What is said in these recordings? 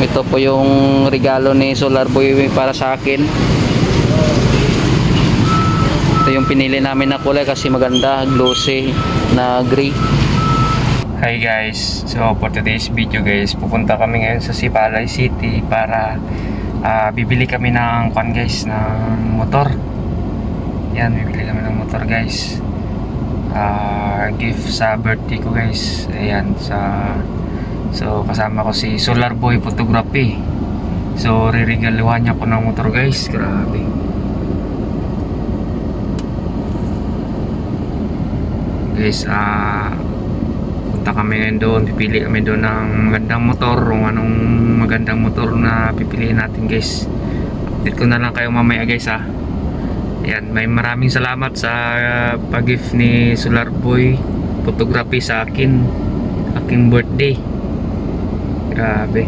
ito po yung regalo ni Solar Boy para sa akin. Ito yung pinili namin na kulay kasi maganda, glossy na gray. Hi guys, so for today's video guys, pupunta kami ngayon sa Sipalay City para bibili kami ng guys, ng motor. Yan, bibili kami ng motor guys, gift sa birthday ko guys. Ayan, so kasama ko si Solar Boy Photography. So ririgaluhan niya ko ng motor guys. Grabe, guys. Punta kami ngayon doon, pipili kami doon ng magandang motor, kung anong magandang motor na pipiliin natin guys. Update ko na lang kayo mamaya guys ha. Ayan, maraming salamat sa pag-gift ni Solar Boy Photography sa aking birthday. Grabe,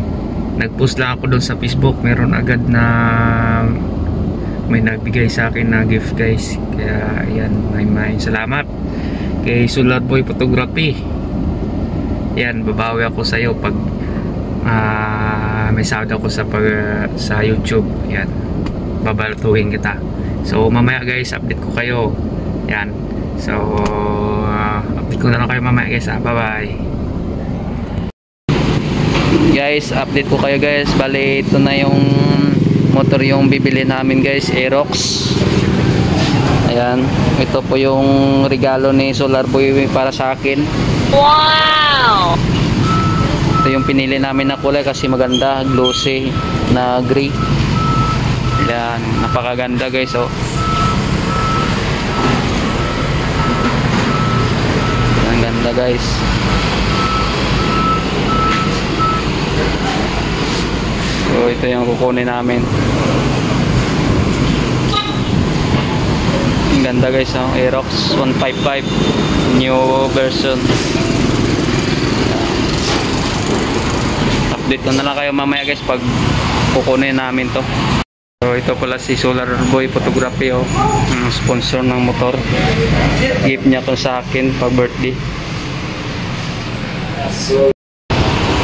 nag-post lang ako doon sa Facebook, meron agad na may nagbigay sa akin na gift guys. Kaya ayan, may salamat kay Solar Boy Photography. Yan, babawi ako sa iyo pag may sahod ako sa YouTube. Yan, babalatuhin kita. So mamaya guys, update ko kayo. Yan, so update ko na lang kayo mamaya guys. Bye bye guys, update ko kayo guys. Bali, ito na yung motor yung bibili namin guys, Aerox. Ayan, ito po yung regalo ni Solar Boy para sa akin. Wow! Ito yung pinili namin na kulay kasi maganda, glossy na gray. Ayan, napakaganda guys oh. Ang ganda guys. So ito yung kukunin namin. Ang ganda guys oh, Aerox 155 new version. Update ko na lang kayo mamaya guys pag kukunin namin to. So ito pala si Solar Boy Photography oh, sponsor ng motor. Gift niya to sa akin pag birthday.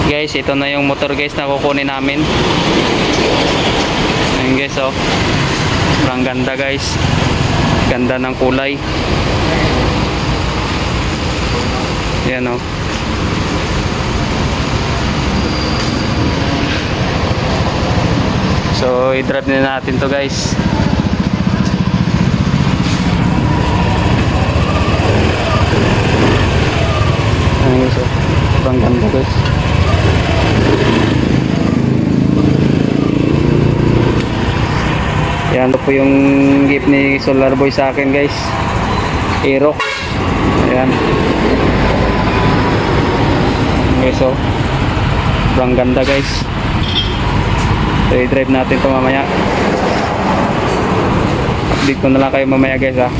Guys, ito na yung motor guys na kukunin namin. Ayan guys oh, ang ganda guys, ganda ng kulay. Yan oh. So i-drive na natin to guys. Ayan guys oh, ang ganda guys. Yan po yung gift ni Solar Boy sa akin guys, Aerox. Ayan guys oh, ang ganda guys. So i-drive natin ito mamaya. Update ko na lang kayo mamaya guys ha.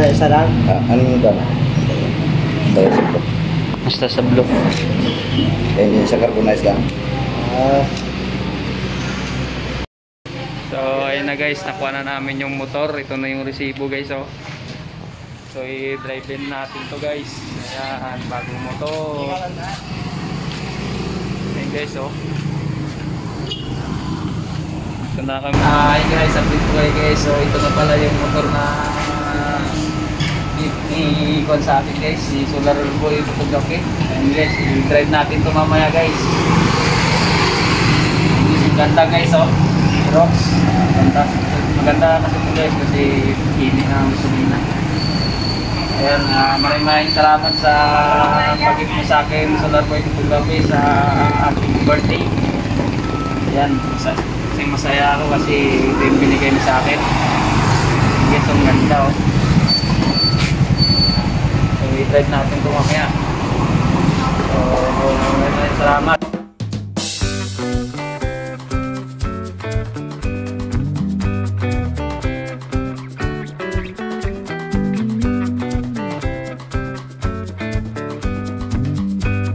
Isa lang? Anong ba na? Basta sa blue. Hindi sa carbonize lang? So ayun na guys, nakuha na namin yung motor. Ito na yung resibo guys oh. So i-drive din natin to guys. Ayan, bagong motor. Ayan guys oh. Ito na kami. Ayun guys, update ko kayo guys. So ito na pala yung motor na i-con sa atin guys, si Solar Boy Photography. Ayan guys, i-drive natin to mamaya guys. Ganda guys oh, Aerox. Maganda kasi ito guys kasi hindi na gasolina. Ayan, maraming salamat sa pag-ibig mo sa akin Solar Boy Photography sa aking birthday. Ayan, masaya ako kasi ito yung binigay mo sa akin. Yes, ang ganda oh. So, i-drive natin ito mamaya.